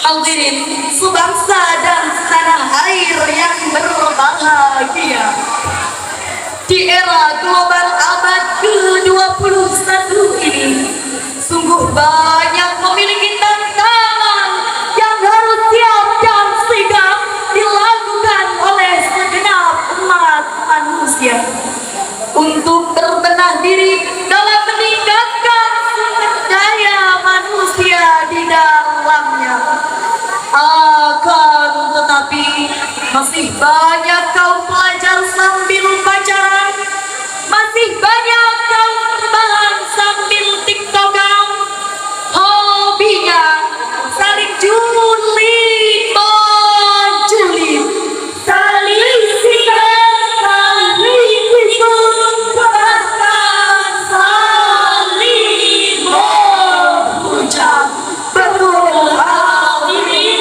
Hadirin sebangsa dan setanah air yang berbahagia, di era global abad ke-21 ini sungguh banyak memiliki tantangan yang harus siap dan sigap dilakukan oleh segenap umat manusia untuk berbenah diri dalam meningkatkan sumber daya manusia di dalamnya. Akan tetapi masih banyak kaum pelajar sambil pacaran, masih banyak kaum rebahan sambil tiktokan, hobinya saling julid menjulid, saling sikat, saling pikul, bahkan saling menghujat. Betul hadirin,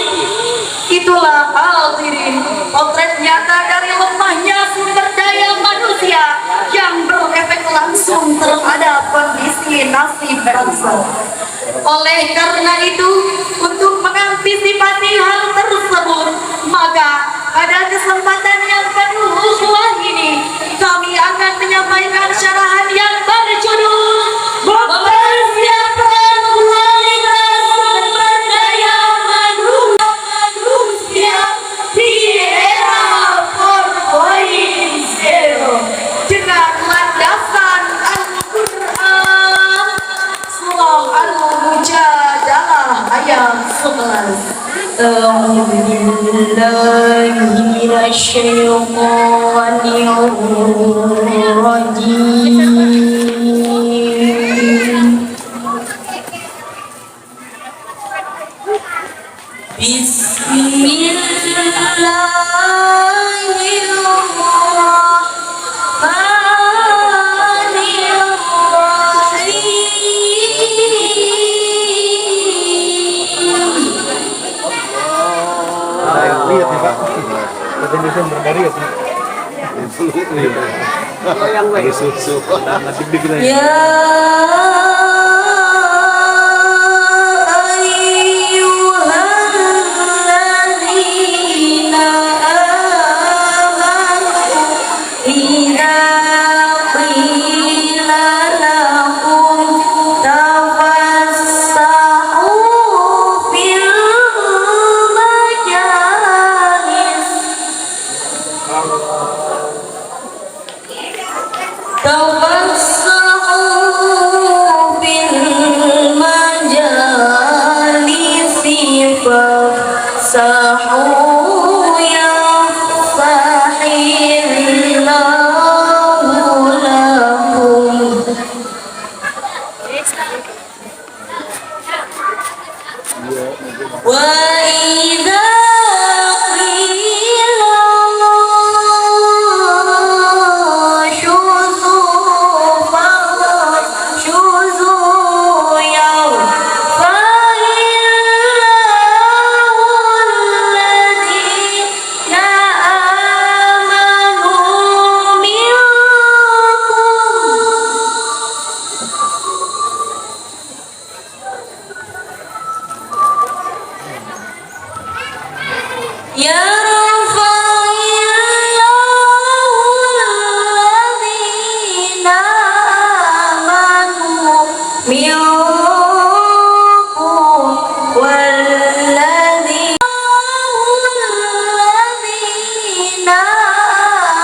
itulah hadirin potret nyata dari lemahnya sumber daya manusia yang berefek langsung terhadap kondisi nasib bangsa. Oleh karena itu, untuk mengantisipasi hal tersebut, maka pada kesempatan yang penuh ukhuwah ini, kami akan menyampaikan syarahan yang berjudul mempersiapkan kualitas sumber daya manusia di era 4.0 dengan landasan Al-Quran, surah Al-Mujadalah ayat 11. أعوذ بالله من الشيطان الرجيم بسم الله الرحمن الرحيم. Lihat nih Pak, bahasa Indonesia berkariat nih. Goyang baik. Susu. Nanti bikin aja. Ya ayyuhalladzina amanu idza qila lakum tafassahu fil majalis tafassahu fil majalisi fafsahu yafsahillahu lakum. Wa idza qila shuzu fashuzu yarfa'illahu alladhina amanu minkum. Yarfa'illahu alladhina amanu minkum walladhina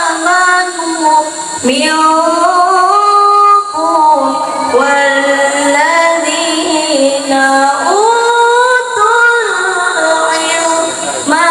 amanu minkum walladhina utul ilma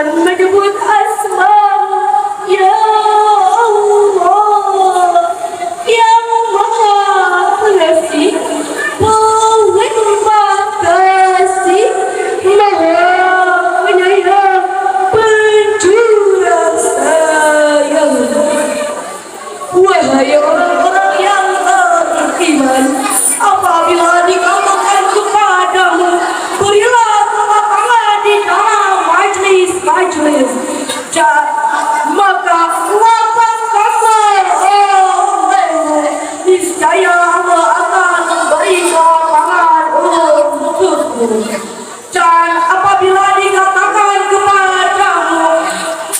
dengan menyebut asma ya Allah yang maha pengasih, penerima kasih, maha penyayang, penjuru sayang. Wahai orang-orang yang beriman, apabila dikatakan kepadamu, berilah tepuk tangan di dalam majlis-majlis, maka lapangkanlah olehmu, niscaya Allah akan memberi lapangan untukmu. Dan apabila dikatakan kepadamu,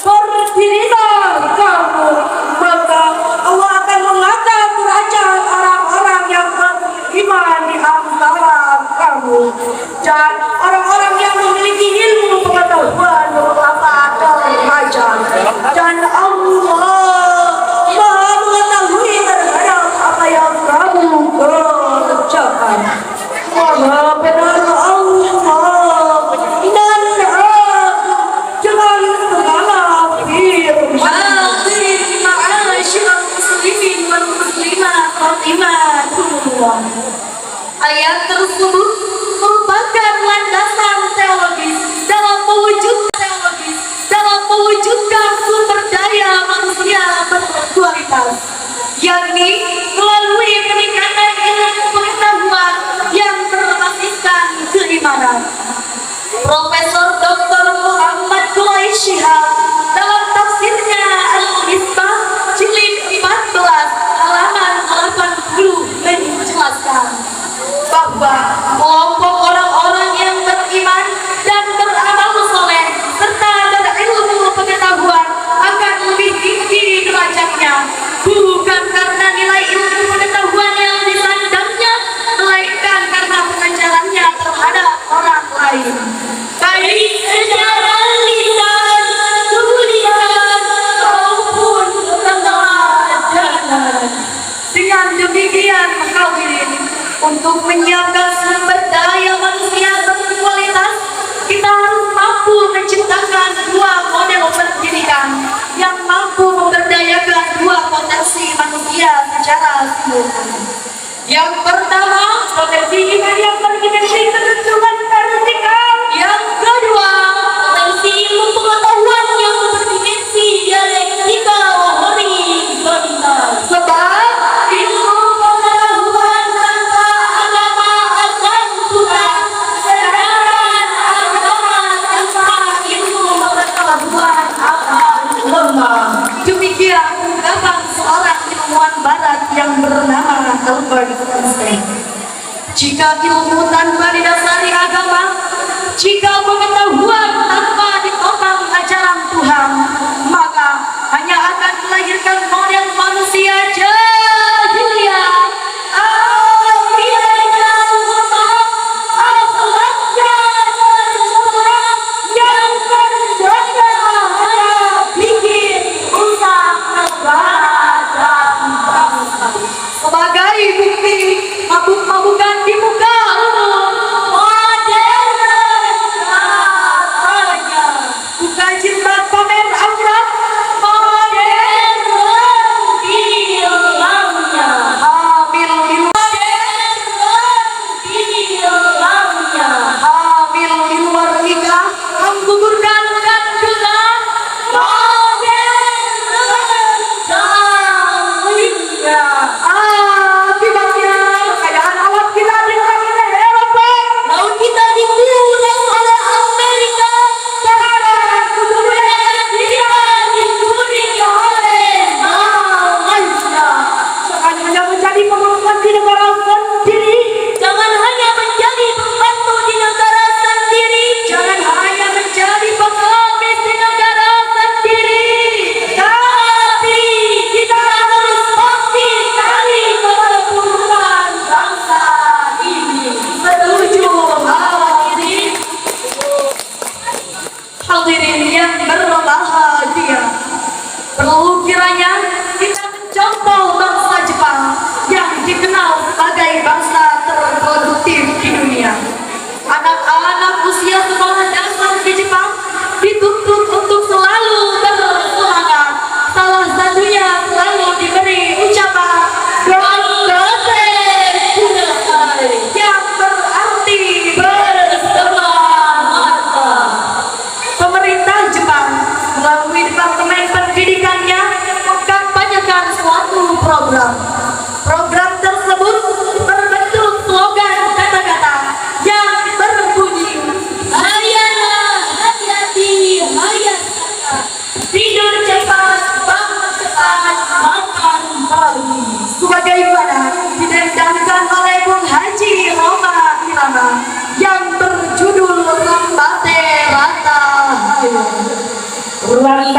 berdirilah kamu, maka Allah akan mengangkat derajat orang-orang yang beriman di antara kamu, dan orang-orang yang memiliki ilmu pengetahuan beberapa derajat. Dan Allah Maha mengetahui terhadap apa yang kamu kerjakan. Maha benar Allah dan dengan segala firman. Ayat tersebut merupakan landasan teologis dalam mewujudkan sumber daya manusia berkualitas, yakni melalui peningkatan ilmu pengetahuan yang berbasiskan keimanan. Profesor Dr. Muhammad Quraisy Shihab dalam tafsirnya Al-Misbah jilid 14 halaman 80 menjelaskan bahwa kelompok orang-orang yang beriman dan beramal soleh serta berilmu pengetahuan akan lebih tinggi derajatnya, bukan karena nilai ilmu pengetahuan yang disandangnya, melainkan karena pengajarannya terhadap orang lain, baik secara lisan, tulisan maupun teladan. Dengan demikian, hadirin, untuk menyiapkan sumber daya manusia berkualitas, kita harus mampu menciptakan dua model pendidikan yang mampu memberdayakan dua potensi manusia secara simultan. Yang pertama, pendidikan yang berdimensi ketentuan vertikal. Yang kedua, potensi ilmu pengetahuan yang berdimensi dialektikal horizontal. Sebab ilmu pengetahuan tanpa agama akan punah, sedangkan agama tanpa ilmu pengetahuan akan lemah. Demikian ungkapan seorang ilmuwan barat yang bernama Albert Einstein. Jika ilmu tanpa didasari agama, jika pengetahuan tanpa ditopang ajaran Tuhan, maka hanya akan melahirkan model manusia jahiliyah, akidahnya lemah, akhlaknya tercela, yang kerjanya hanya bikin rusak negara dan bangsa. Sebagai bukti, mabuk-mabukan di muka umum, modern katanya, buka jilbab pamer aurat, modern bilangnya, hamil di luar nikah, menggugurkan kandungan, modern jahiliyah. Akibatnya kekayaan alam kita dikurangi oleh Eropa, laut kita dikuras oleh Amerika, sekarang kebudayaan kita dicuri oleh Malaysia. Jangan hanya menjadi pembantu di negara sendiri, jangan hanya menjadi pembantu di negara sendiri, jangan hanya menjadi pengemis di negara sendiri, tapi kita harus pasti sekali kepada bangsa ini. Setuju hadirin? Hadirin yang berbahagia, perlu kiranya kita mencontoh bangsa Jepang yang dikenal sebagai bangsa terproduktif di dunia. Anak-anak usia sekolah dasar di Jepang dituntut Ruang